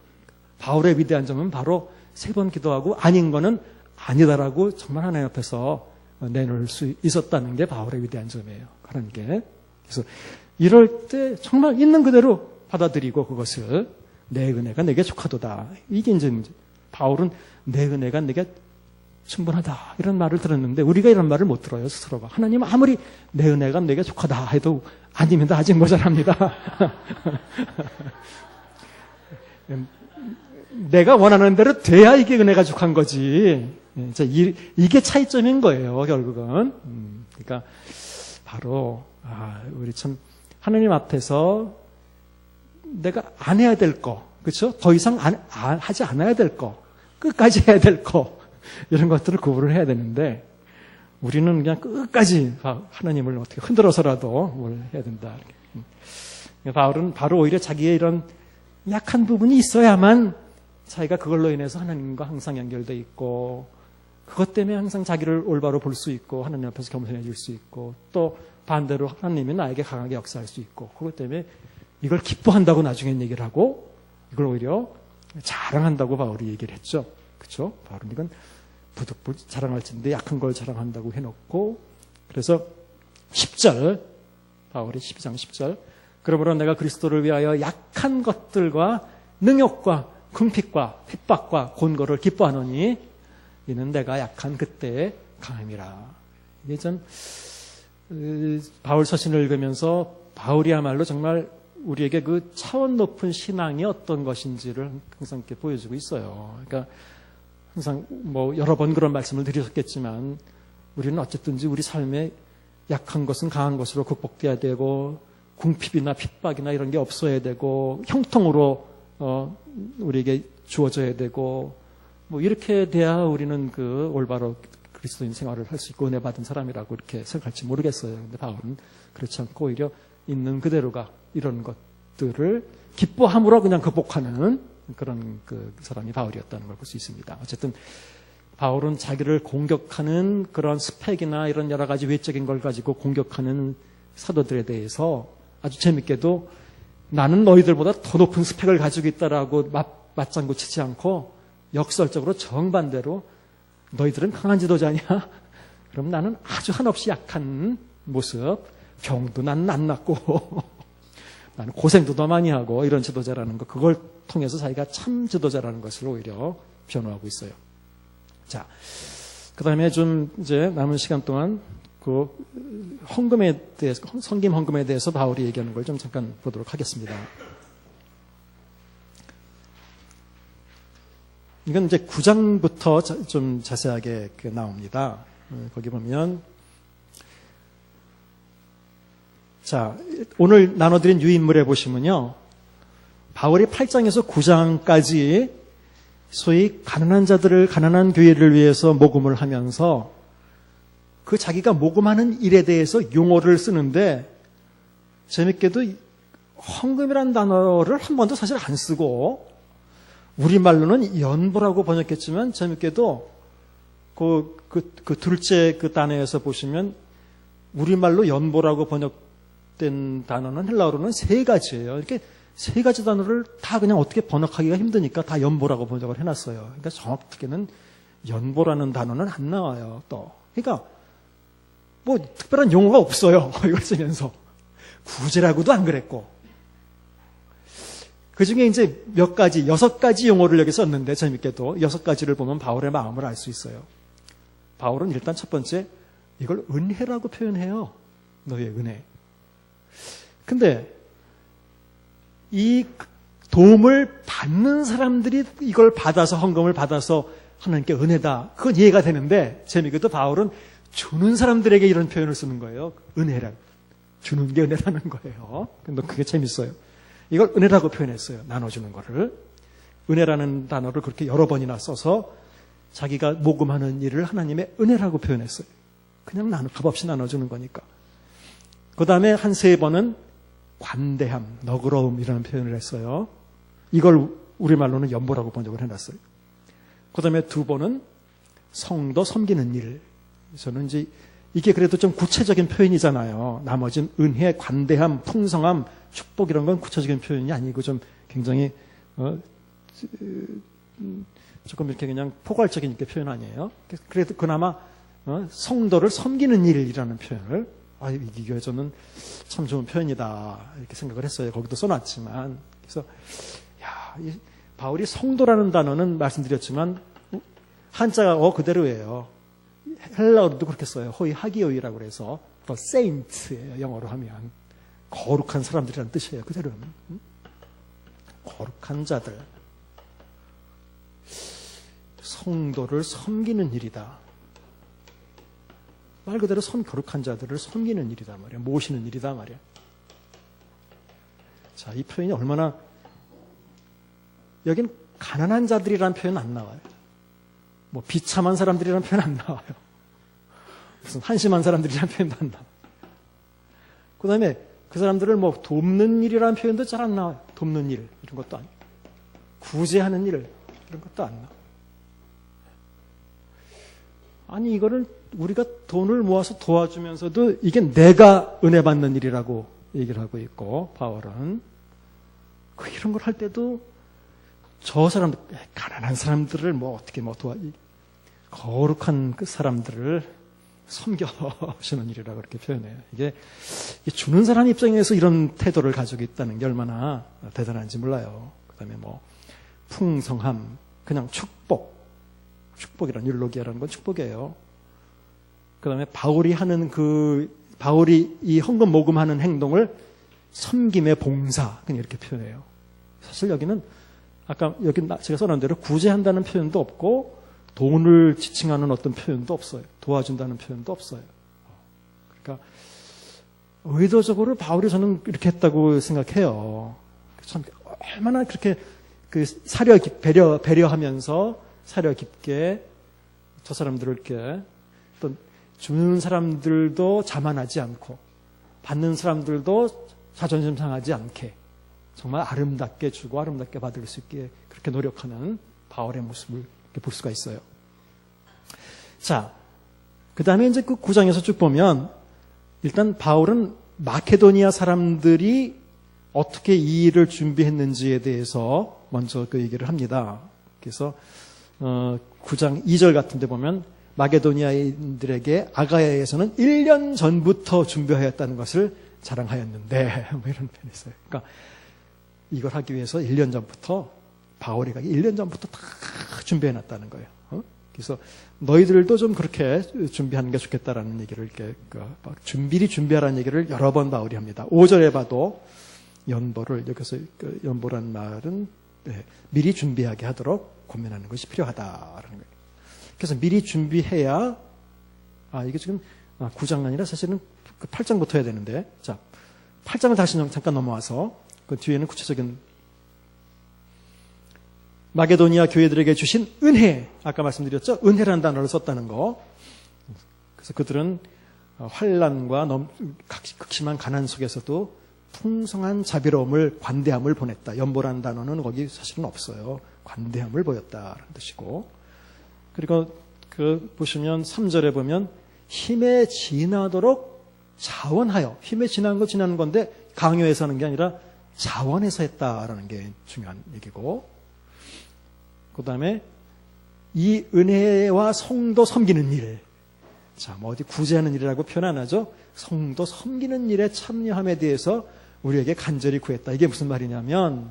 Speaker 1: 바울의 위대한 점은 바로 3번 기도하고 아닌 거는 아니다라고 정말 하나님 앞에서 내놓을 수 있었다는 게 바울의 위대한 점이에요. 그런 게. 그래서 이럴 때 정말 있는 그대로 받아들이고 그것을 내 은혜가 내게 족하도다. 이게 이제 문제. 바울은 내 은혜가 내게 충분하다. 이런 말을 들었는데 우리가 이런 말을 못 들어요, 스스로가. 하나님 아무리 내 은혜가 내게 족하다 해도 아닙니다. 아직 모자랍니다. 내가 원하는 대로 돼야 이게 은혜가 족한 거지. 이게 차이점인 거예요, 결국은. 그러니까 바로 우리 참 하나님 앞에서 내가 안 해야 될 거, 그렇죠? 더 이상 하지 않아야 될 거, 끝까지 해야 될 거, 이런 것들을 구분을 해야 되는데 우리는 그냥 끝까지 하나님을 어떻게 흔들어서라도 뭘 해야 된다. 바울은 바로 오히려 자기의 이런 약한 부분이 있어야만 자기가 그걸로 인해서 하나님과 항상 연결돼 있고 그것 때문에 항상 자기를 올바로 볼 수 있고 하나님 앞에서 겸손해질 수 있고 또 반대로 하나님이 나에게 강하게 역사할 수 있고 그것 때문에 이걸 기뻐한다고 나중엔 얘기를 하고 이걸 오히려 자랑한다고 바울이 얘기를 했죠. 그렇죠? 바울은 이건 부득불 자랑할진데 약한 걸 자랑한다고 해놓고 그래서 10절 바울이 12장 10절 그러므로 내가 그리스도를 위하여 약한 것들과 능욕과 궁핍과 핍박과 곤고를 기뻐하노니 이는 내가 약한 그때의 강함이라. 이게 전 바울 서신을 읽으면서 바울이야말로 정말 우리에게 그 차원 높은 신앙이 어떤 것인지를 항상 이렇게 보여주고 있어요. 그러니까 항상 여러 번 그런 말씀을 드렸겠지만 우리는 어쨌든지 우리 삶에 약한 것은 강한 것으로 극복돼야 되고 궁핍이나 핍박이나 이런 게 없어야 되고 형통으로 우리에게 주어져야 되고 이렇게 돼야 우리는 그 올바로 그리스도인 생활을 할 수 있고 은혜 받은 사람이라고 이렇게 생각할지 모르겠어요. 근데 바울은 그렇지 않고 오히려 있는 그대로가 이런 것들을 기뻐함으로 그냥 극복하는 그런 그 사람이 바울이었다는 걸 볼 수 있습니다. 어쨌든 바울은 자기를 공격하는 그런 스펙이나 이런 여러 가지 외적인 걸 가지고 공격하는 사도들에 대해서 아주 재밌게도 나는 너희들보다 더 높은 스펙을 가지고 있다라고 맞장구 치지 않고 역설적으로 정반대로 너희들은 강한 지도자냐? 그럼 나는 아주 한없이 약한 모습, 병도 나는 안 낫고 나는 고생도 더 많이 하고 이런 지도자라는 거 그걸 통해서 자기가 참 지도자라는 것을 오히려 변호하고 있어요. 자, 그 다음에 좀 이제 남은 시간 동안 그 헌금에 대해서, 섬김 헌금에 대해서 바울이 얘기하는 걸 좀 잠깐 보도록 하겠습니다. 이건 이제 9장부터 좀 자세하게 나옵니다. 거기 보면, 자, 오늘 나눠드린 유인물에 보시면요. 바울이 8장에서 9장까지 소위 가난한 자들을, 가난한 교회를 위해서 모금을 하면서 그 자기가 모금하는 일에 대해서 용어를 쓰는데 재밌게도 헌금이라는 단어를 한 번도 사실 안 쓰고 우리말로는 연보라고 번역했지만 재밌게도 그 둘째 그 단어에서 보시면 우리말로 연보라고 번역된 단어는 헬라어로는 3가지예요. 이렇게 세 가지 단어를 다 그냥 어떻게 번역하기가 힘드니까 다 연보라고 번역을 해놨어요. 그러니까 정확하게는 연보라는 단어는 안 나와요. 또 그러니까 뭐 특별한 용어가 없어요. 이걸 쓰면서 구제라고도 안 그랬고 그 중에 이제 몇 가지 6가지 용어를 여기 썼는데 재밌게도 6가지를 보면 바울의 마음을 알 수 있어요. 바울은 일단 첫 번째 이걸 은혜라고 표현해요. 너의 은혜. 근데 이 도움을 받는 사람들이 이걸 받아서 헌금을 받아서 하나님께 은혜다. 그건 이해가 되는데 재미있게도 바울은 주는 사람들에게 이런 표현을 쓰는 거예요. 은혜라. 주는 게 은혜라는 거예요. 근데 그게 재밌어요. 이걸 은혜라고 표현했어요. 나눠주는 거를. 은혜라는 단어를 그렇게 여러 번이나 써서 자기가 모금하는 일을 하나님의 은혜라고 표현했어요. 그냥 값없이 나눠주는 거니까. 그 다음에 한 3번은 관대함, 너그러움이라는 표현을 했어요. 이걸 우리말로는 연보라고 번역을 해놨어요. 그 다음에 2번은 성도 섬기는 일. 저는 이제 이게 그래도 좀 구체적인 표현이잖아요. 나머지는 은혜, 관대함, 풍성함, 축복 이런 건 구체적인 표현이 아니고 좀 굉장히 조금 이렇게 그냥 포괄적인 이렇게 표현 아니에요. 그래도 그나마 성도를 섬기는 일이라는 표현을 이게 저는 참 좋은 표현이다 이렇게 생각을 했어요. 거기도 써놨지만 그래서 이 바울이 성도라는 단어는 말씀드렸지만 한자가 그대로예요. 헬라어로도 그렇게 써요. 호이 하기오이라고 그래서 saint예요. 영어로 하면 거룩한 사람들이라는 뜻이에요. 그대로는 거룩한 자들, 성도를 섬기는 일이다. 말 그대로 거룩한 자들을 섬기는 일이다 말이야. 모시는 일이다 말이야. 자, 이 표현이 얼마나 여긴 가난한 자들이라는 표현 안 나와요. 뭐 비참한 사람들이라는 표현 안 나와요. 무슨 한심한 사람들이라는 표현도 안 나와요. 그 다음에 그 사람들을 뭐 돕는 일이라는 표현도 잘 안 나와요. 돕는 일 이런 것도 아니고 구제하는 일 이런 것도 안 나와요. 아니 이거를 우리가 돈을 모아서 도와주면서도 이게 내가 은혜 받는 일이라고 얘기를 하고 있고 바울은 이런 걸 할 때도 저 사람들 가난한 사람들을 뭐 어떻게 뭐 거룩한 그 사람들을 섬겨주는 일이라고 그렇게 표현해요. 이게 주는 사람 입장에서 이런 태도를 가지고 있다는 게 얼마나 대단한지 몰라요. 그다음에 뭐 풍성함, 그냥 축복이란 율로기아라는 건 축복이에요. 그다음에 바울이 이 헌금 모금하는 행동을 섬김의 봉사 그냥 이렇게 표현해요. 사실 여기는 아까 여기 제가 써놓은 대로 구제한다는 표현도 없고 돈을 지칭하는 어떤 표현도 없어요. 도와준다는 표현도 없어요. 그러니까 의도적으로 바울이 저는 이렇게 했다고 생각해요. 참 얼마나 그렇게 배려하면서 사려 깊게 저 사람들을 이렇게 또 주는 사람들도 자만하지 않고 받는 사람들도 자존심 상하지 않게 정말 아름답게 주고 아름답게 받을 수 있게 그렇게 노력하는 바울의 모습을 볼 수가 있어요. 자, 그 다음에 이제 그 9장에서 쭉 보면 일단 바울은 마케도니아 사람들이 어떻게 이 일을 준비했는지에 대해서 먼저 그 얘기를 합니다. 그래서 9장 2절 같은 데 보면 마게도니아인들에게 아가야에서는 1년 전부터 준비하였다는 것을 자랑하였는데 뭐 이런 표현이 있어요. 그러니까 이걸 하기 위해서 1년 전부터 바울이 가기 1년 전부터 다 준비해놨다는 거예요. 그래서 너희들도 좀 그렇게 준비하는 게 좋겠다라는 얘기를 이렇게 미리 준비하라는 얘기를 여러 번 바울이 합니다. 5절에 봐도 연보를 여기서 연보라는 말은 미리 준비하게 하도록 고민하는 것이 필요하다라는 거예요. 그래서 미리 준비해야 이게 지금 9장 아니라 사실은 8장부터 해야 되는데 자 8장을 다시 잠깐 넘어와서 그 뒤에는 구체적인 마게도니아 교회들에게 주신 은혜 아까 말씀드렸죠. 은혜라는 단어를 썼다는 거. 그래서 그들은 환난과 극심한 가난 속에서도 풍성한 자비로움을 관대함을 보냈다. 연보라는 단어는 거기 사실은 없어요. 관대함을 보였다라는 뜻이고 그리고 보시면 3절에 보면 힘에 지나도록 자원하여 힘에 지나는 거 지나는 건데 강요해서 하는 게 아니라 자원해서 했다라는 게 중요한 얘기고, 그 다음에 이 은혜와 성도 섬기는 일, 자, 뭐 어디 구제하는 일이라고 표현 안 하죠. 성도 섬기는 일에 참여함에 대해서 우리에게 간절히 구했다. 이게 무슨 말이냐면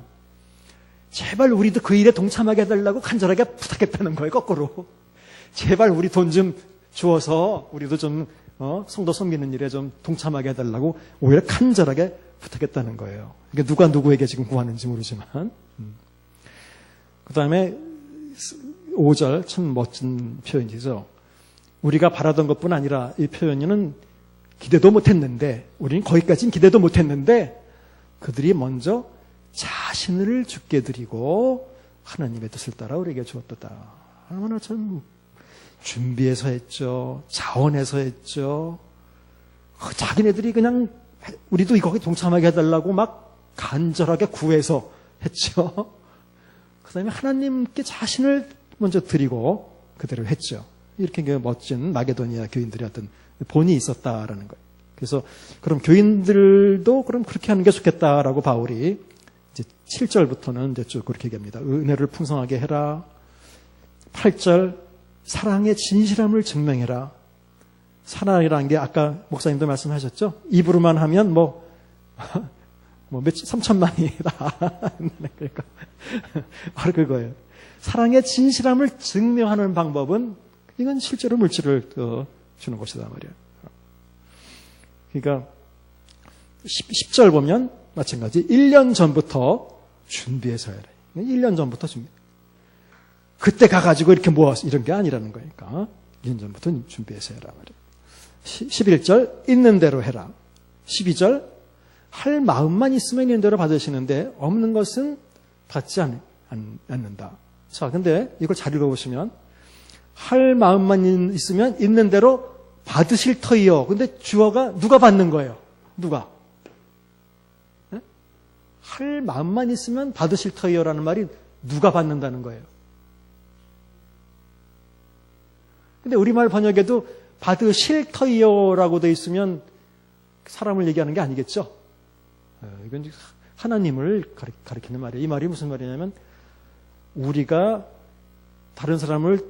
Speaker 1: 제발 우리도 그 일에 동참하게 해달라고 간절하게 부탁했다는 거예요. 거꾸로. 제발 우리 돈 좀 주어서 우리도 좀 성도 섬기는 일에 좀 동참하게 해달라고 오히려 간절하게 부탁했다는 거예요. 이게 누가 누구에게 지금 구하는지 모르지만. 그 다음에 5절 참 멋진 표현이죠. 우리가 바라던 것뿐 아니라 이 표현은 기대도 못했는데, 우리는 거기까지는 기대도 못했는데 그들이 먼저 자신을 주께 드리고 하나님의 뜻을 따라 우리에게 주었도다. 얼마나 참 준비해서 했죠. 자원해서 했죠. 자기네들이 그냥 우리도 거기 동참하게 해달라고 막 간절하게 구해서 했죠. 그 다음에 하나님께 자신을 먼저 드리고 그대로 했죠. 이렇게 멋진 마게도니아 교인들의 어떤 본이 있었다라는 거예요. 그래서 그럼 교인들도 그럼 그렇게 하는 게 좋겠다라고 바울이 이제 7절부터는 이제 쭉 그렇게 얘기합니다. 은혜를 풍성하게 해라. 8절 사랑의 진실함을 증명해라. 사랑이라는 게 아까 목사님도 말씀하셨죠. 입으로만 하면 뭐 3천만이다. 그러니까 바로 그거예요. 사랑의 진실함을 증명하는 방법은 이건 실제로 물질을 주는 것이다 말이에요. 그러니까 10절 보면 마찬가지 1년 전부터 준비해서 해라. 1년 전부터 준비. 그때 가가지고 이렇게 모아서 이런 게 아니라는 거니까 1년 전부터 준비해서 해라 말이에요. 11절 있는 대로 해라. 12절 할 마음만 있으면 있는 대로 받으시는데 없는 것은 받지 않는다. 자, 근데 이걸 잘 읽어보시면 할 마음만 있으면 있는 대로 받으실 터이요. 근데 주어가 누가 받는 거예요? 누가? 네? 할 마음만 있으면 받으실 터이요라는 말이 누가 받는다는 거예요? 근데 우리말 번역에도 받으실 터이요라고 돼 있으면 사람을 얘기하는 게 아니겠죠? 이건 하나님을 가리키는 말이에요. 이 말이 무슨 말이냐면 우리가 다른 사람을,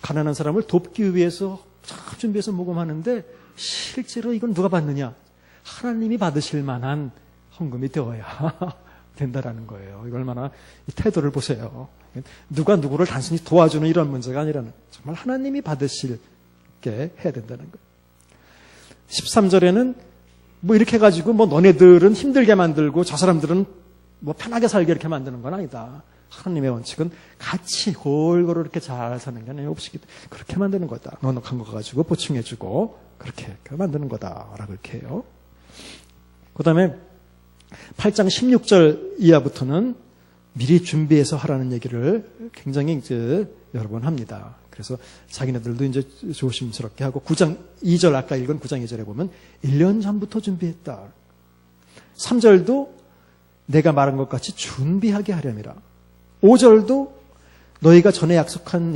Speaker 1: 가난한 사람을 돕기 위해서 참 준비해서 모금하는데 실제로 이건 누가 받느냐? 하나님이 받으실 만한 헌금이 되어야 된다라는 거예요. 이거 얼마나 이 태도를 보세요. 누가 누구를 단순히 도와주는 이런 문제가 아니라는, 정말 하나님이 받으실게 해야 된다는 거예요. 13절에는 뭐 이렇게 해가지고 뭐 너네들은 힘들게 만들고 저 사람들은 뭐 편하게 살게 이렇게 만드는 건 아니다. 하나님의 원칙은 같이 골고루 이렇게 잘 사는 게 아니에요. 없이 그렇게 만드는 거다. 넉넉한 거 가지고 보충해주고 그렇게 만드는 거다라고 이렇게 해요. 그 다음에 8장 16절 이하부터는 미리 준비해서 하라는 얘기를 굉장히 이제 여러 번 합니다. 그래서 자기네들도 이제 조심스럽게 하고 9장 2절 아까 읽은 9장 2절에 보면 1년 전부터 준비했다. 3절도 내가 말한 것 같이 준비하게 하렴이라. 5절도 너희가 전에 약속한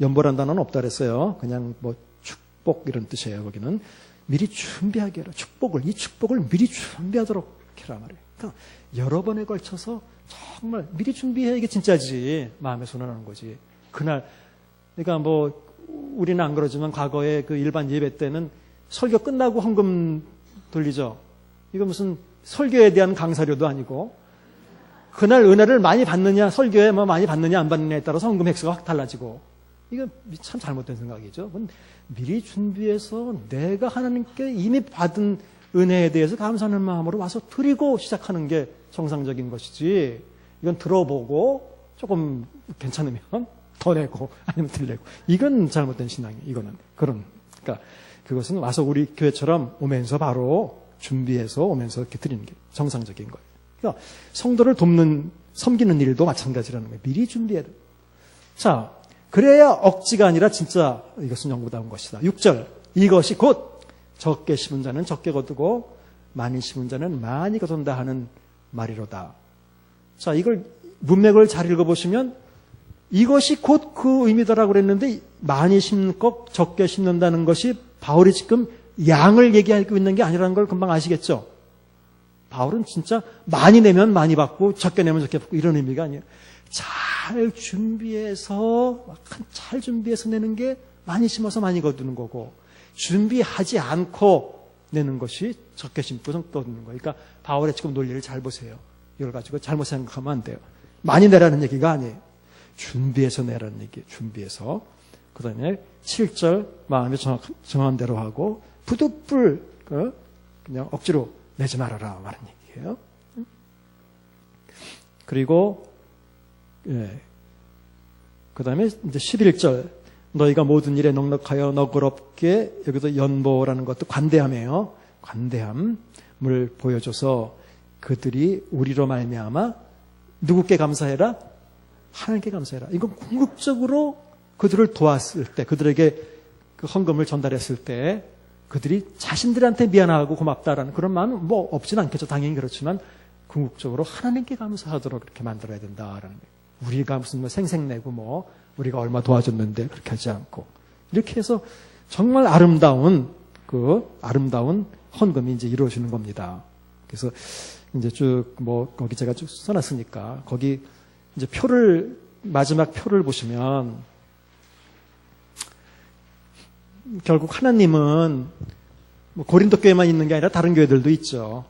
Speaker 1: 연보란 단어는 없다 그랬어요. 그냥 뭐 축복 이런 뜻이에요. 거기는 미리 준비하게 해라. 이 축복을 미리 준비하도록 해라 말이에요. 그러니까 여러 번에 걸쳐서 정말 미리 준비해. 이게 진짜지. 마음에 손을 거지. 그날 그러니까 뭐 우리는 안 그러지만 과거에 그 일반 예배 때는 설교 끝나고 헌금 돌리죠. 이거 무슨 설교에 대한 강사료도 아니고 그날 은혜를 많이 받느냐, 설교에 뭐 많이 받느냐 안 받느냐에 따라서 헌금 획수가 확 달라지고, 이거 참 잘못된 생각이죠. 미리 준비해서 내가 하나님께 이미 받은 은혜에 대해서 감사하는 마음으로 와서 드리고 시작하는 게 정상적인 것이지, 이건 들어보고 조금 괜찮으면 더 내고 아니면 덜 내고, 이건 잘못된 신앙이에요. 이거는 그러니까 그것은 와서 우리 교회처럼 오면서 바로 준비해서 오면서 이렇게 드리는 게 정상적인 거예요. 그러니까 성도를 돕는, 섬기는 일도 마찬가지라는 거예요. 미리 준비해야 돼요. 자, 그래야 억지가 아니라 진짜 이것은 영구다운 것이다. 6절, 이것이 곧 적게 심은 자는 적게 거두고 많이 심은 자는 많이 거둔다 하는 말이로다. 자, 이걸 문맥을 잘 읽어보시면 이것이 곧 그 의미다라고 그랬는데, 많이 심고 적게 심는다는 것이 바울이 지금 양을 얘기하고 있는 게 아니라는 걸 금방 아시겠죠? 바울은 진짜 많이 내면 많이 받고 적게 내면 적게 받고 이런 의미가 아니에요. 잘 준비해서 내는 게 많이 심어서 많이 거두는 거고, 준비하지 않고 내는 것이 적게 심고 적게 거두는 거예요. 그러니까 바울의 지금 논리를 잘 보세요. 이걸 가지고 잘못 생각하면 안 돼요. 많이 내라는 얘기가 아니에요. 준비해서 내라는 얘기예요. 준비해서. 그 다음에 7절 마음에 정한 대로 하고 부득불 그냥 억지로 내지 말아라 말하는 얘기예요. 그리고 그 다음에 이제 11절 너희가 모든 일에 넉넉하여 너그럽게, 여기도 연보라는 것도 관대함이에요. 관대함을 보여줘서 그들이 우리로 말미암아 누구께 감사해라? 하나님께 감사해라. 이건 궁극적으로 그들을 도왔을 때, 그들에게 그 헌금을 전달했을 때 그들이 자신들한테 미안하고 고맙다라는 그런 마음은 뭐 없진 않겠죠. 당연히 그렇지만 궁극적으로 하나님께 감사하도록 그렇게 만들어야 된다라는 거예요. 우리가 무슨 뭐 생색내고 뭐 우리가 얼마 도와줬는데 그렇게 하지 않고, 이렇게 해서 정말 아름다운 헌금이 이제 이루어지는 겁니다. 그래서 이제 쭉 뭐 거기 제가 쭉 써놨으니까 거기 이제 마지막 표를 보시면 결국 하나님은 뭐 고린도 교회만 있는 게 아니라 다른 교회들도 있죠.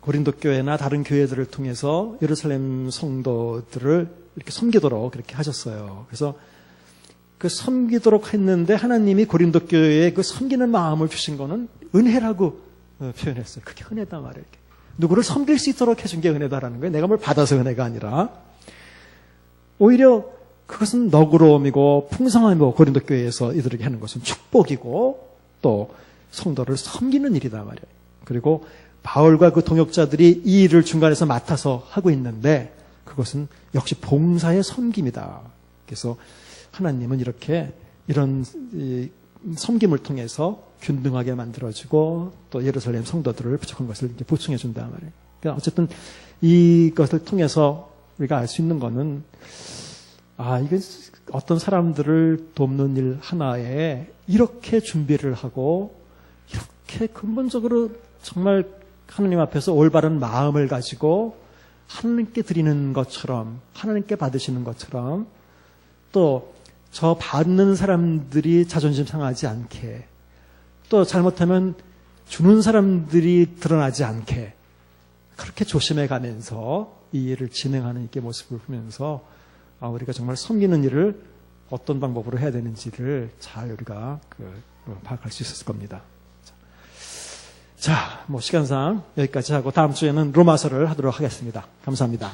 Speaker 1: 고린도 교회나 다른 교회들을 통해서 예루살렘 성도들을 이렇게 섬기도록 그렇게 하셨어요. 그래서 그 섬기도록 했는데 하나님이 고린도 교회에 그 섬기는 마음을 주신 거는 은혜라고 표현했어요. 그게 은혜다 말이에요. 누구를 섬길 수 있도록 해준 게 은혜다라는 거예요. 내가 뭘 받아서 은혜가 아니라. 오히려 그것은 너그러움이고 풍성함이고 고린도 교회에서 이들에게 하는 것은 축복이고 또 성도를 섬기는 일이다 말이에요. 그리고 바울과 그 동역자들이 이 일을 중간에서 맡아서 하고 있는데 그것은 역시 봉사의 섬김이다. 그래서 하나님은 이런 섬김을 통해서 균등하게 만들어지고 또 예루살렘 성도들을 부족한 것을 이렇게 보충해 준단 말이에요. 그러니까 어쨌든 이것을 통해서 우리가 알 수 있는 거는 이게 어떤 사람들을 돕는 일 하나에 이렇게 준비를 하고 이렇게 근본적으로 정말 하나님 앞에서 올바른 마음을 가지고 하나님께 드리는 것처럼, 하나님께 받으시는 것처럼, 또 저 받는 사람들이 자존심 상하지 않게, 또 잘못하면 주는 사람들이 드러나지 않게 그렇게 조심해 가면서 이 일을 진행하는 이렇게 모습을 보면서 우리가 정말 섬기는 일을 어떤 방법으로 해야 되는지를 잘 우리가 파악할 수 있었을 겁니다. 자, 시간상 여기까지 하고 다음 주에는 로마서를 하도록 하겠습니다. 감사합니다.